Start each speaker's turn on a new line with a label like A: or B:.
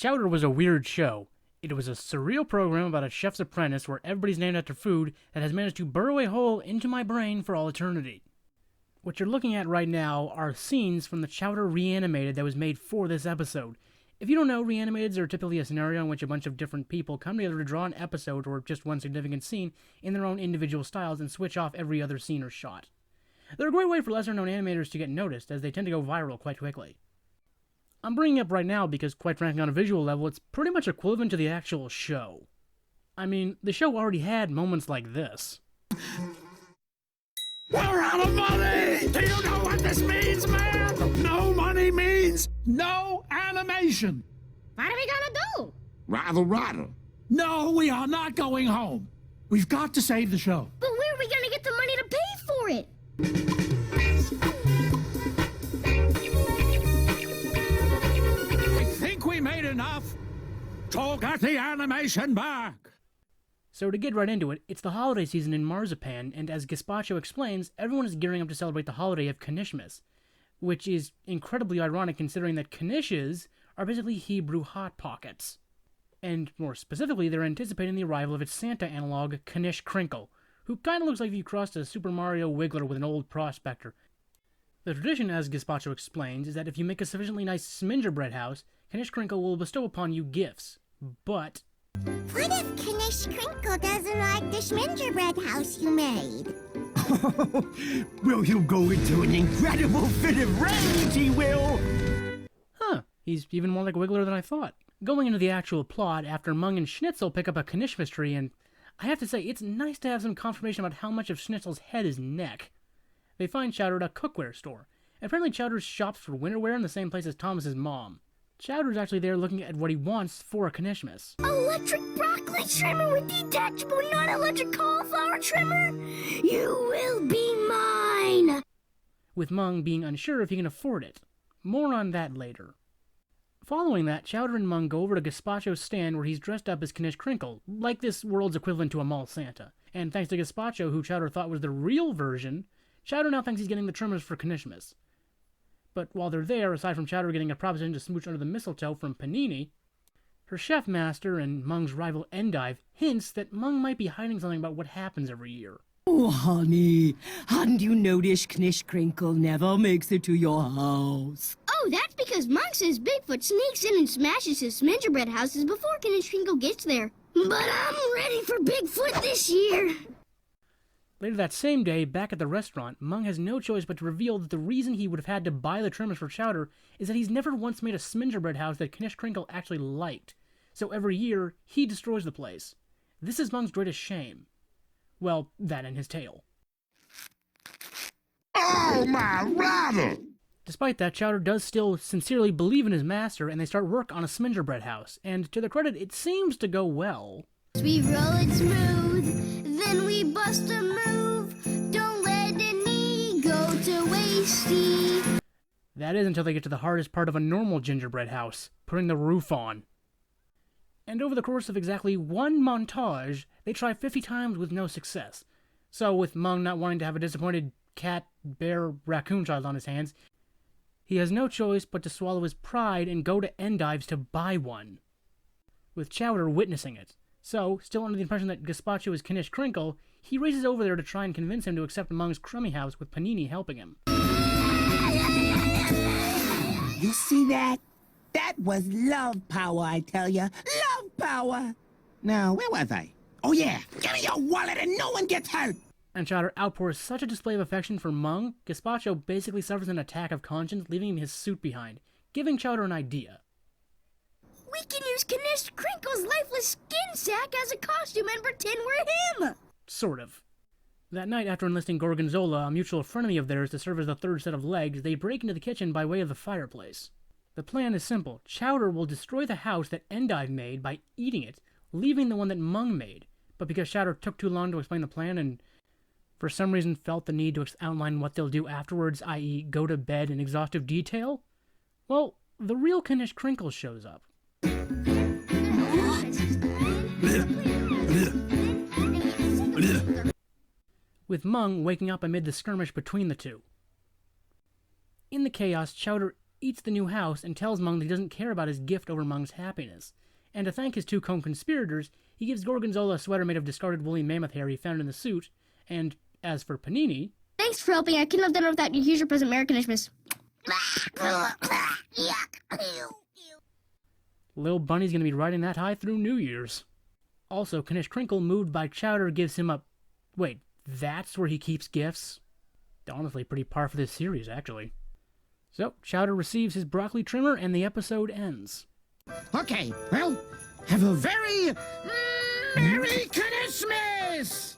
A: Chowder was a weird show. It was a surreal program about a chef's apprentice where everybody's named after food that has managed to burrow a hole into my brain for all eternity. What you're looking at right now are scenes from the Chowder Reanimated that was made for this episode. If you don't know, Reanimateds are typically a scenario in which a bunch of different people come together to draw an episode or just one significant scene in their own individual styles and switch off every other scene or shot. They're a great way for lesser-known animators to get noticed, as they tend to go viral quite quickly. I'm bringing it up right now because, quite frankly, on a visual level, it's pretty much equivalent to the actual show. I mean, the show already had moments like this.
B: We're out of money! Do you know what this means, man? No money means no animation!
C: What are we gonna do?
B: Rather. No, we are not going home. We've got to save the show.
C: But where are we gonna get the money to pay for it?
B: I think we made enough to get the animation back.
A: So to get right into it, it's the holiday season in Marzipan, and as Gazpacho explains, everyone is gearing up to celebrate the holiday of Knishmas, which is incredibly ironic considering that knishes are basically Hebrew Hot Pockets. And more specifically, they're anticipating the arrival of its Santa analog, Knish Crinkle, who kinda looks like if you crossed a Super Mario Wiggler with an old prospector. The tradition, as Gazpacho explains, is that if you make a sufficiently nice gingerbread house, Knish Crinkle will bestow upon you gifts. But
D: what if Knish Crinkle doesn't like the gingerbread house you made?
E: Well, he'll go into an incredible fit of rage, he will!
A: Huh, he's even more like a Wiggler than I thought. Going into the actual plot, after Mung and Schnitzel pick up a Knishmas tree, and I have to say, it's nice to have some confirmation about how much of Schnitzel's head is neck. They find Chowder at a cookware store. Apparently Chowder shops for winterwear in the same place as Thomas's mom. Chowder's actually there looking at what he wants for a Knishmas.
C: Electric broccoli trimmer with detachable non-electric cauliflower trimmer? You will be mine!
A: With Mung being unsure if he can afford it. More on that later. Following that, Chowder and Mung go over to Gazpacho's stand where he's dressed up as Knish Crinkle, like this world's equivalent to a mall Santa. And thanks to Gazpacho, who Chowder thought was the real version, Chowder now thinks he's getting the trimmers for Knishmas. But while they're there, aside from Chowder getting a proposition to smooch under the mistletoe from Panini, her chef master and Mung's rival Endive hints that Mung might be hiding something about what happens every year.
E: Oh, honey, hadn't you noticed Knish Crinkle never makes it to your house?
C: Oh, that's because Monk says Bigfoot sneaks in and smashes his gingerbread houses before Knish Crinkle gets there. But I'm ready for Bigfoot this year!
A: Later that same day, back at the restaurant, Mung has no choice but to reveal that the reason he would have had to buy the trimmers for Chowder is that he's never once made a gingerbread house that Knish Crinkle actually liked. So every year, he destroys the place. This is Mung's greatest shame. Well, that and his tail.
B: Oh, my rattle!
A: Despite that, Chowder does still sincerely believe in his master, and they start work on a gingerbread house, and to their credit, it seems to go well.
C: We roll it smooth, then we bust a move. Don't let any go to wasty.
A: That is until they get to the hardest part of a normal gingerbread house, putting the roof on. And over the course of exactly one montage, they try 50 times with no success. So with Mung not wanting to have a disappointed cat, bear, raccoon child on his hands, he has no choice but to swallow his pride and go to Endives to buy one, with Chowder witnessing it. So, still under the impression that Gazpacho is Knish Crinkle, he races over there to try and convince him to accept Mung's crummy house with Panini helping him.
E: You see that? That was love power, I tell ya. Love power! Now, where was I? Oh yeah, give me your wallet and no one gets hurt!
A: And Chowder outpours such a display of affection for Mung, Gazpacho basically suffers an attack of conscience, leaving him his suit behind, giving Chowder an idea.
C: We can use Knish Crinkle's lifeless skin sack as a costume and pretend we're him!
A: Sort of. That night, after enlisting Gorgonzola, a mutual frenemy of theirs, to serve as the third set of legs, they break into the kitchen by way of the fireplace. The plan is simple. Chowder will destroy the house that Endive made by eating it, leaving the one that Mung made. But because Chowder took too long to explain the plan and for some reason felt the need to outline what they'll do afterwards, i.e. go to bed in exhaustive detail, well, the real Knish Crinkle shows up. With Mung waking up amid the skirmish between the two. In the chaos, Chowder eats the new house and tells Mung that he doesn't care about his gift over Mung's happiness. And to thank his two co-conspirators, he gives Gorgonzola a sweater made of discarded woolly mammoth hair he found in the suit, and as for Panini...
C: Thanks for helping. I couldn't have done it without you. Here's your present, Merry Knishmas.
A: Lil Bunny's gonna be riding that high through New Year's. Also, Knish Crinkle, moved by Chowder, gives him a... Wait, that's where he keeps gifts? Honestly, pretty par for this series, actually. So, Chowder receives his broccoli trimmer, and the episode ends.
B: Okay, well, have a very Merry Christmas!